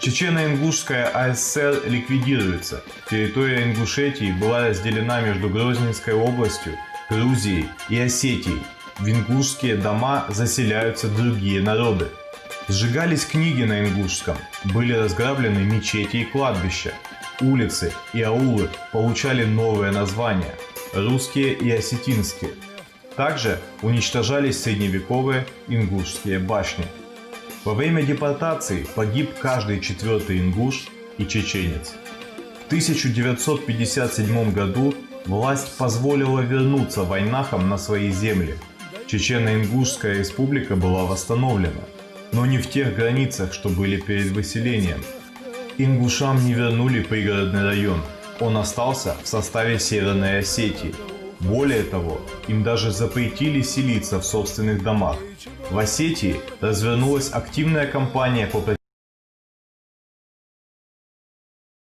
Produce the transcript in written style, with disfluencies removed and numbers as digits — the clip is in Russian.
Чечено-Ингушская АССР ликвидируется. Территория Ингушетии была разделена между Грозненской областью, Грузией и Осетией. В ингушские дома заселяются другие народы. Сжигались книги на ингушском, были разграблены мечети и кладбища. Улицы и аулы получали новые названия – русские и осетинские. Также уничтожались средневековые ингушские башни. Во время депортации погиб каждый четвертый ингуш и чеченец. В 1957 году власть позволила вернуться войнахам на свои земли. Чечено-Ингушская республика была восстановлена, но не в тех границах, что были перед выселением. Ингушам не вернули пригородный район, он остался в составе Северной Осетии. Более того, им даже запретили селиться в собственных домах. В Осетии развернулась активная кампания по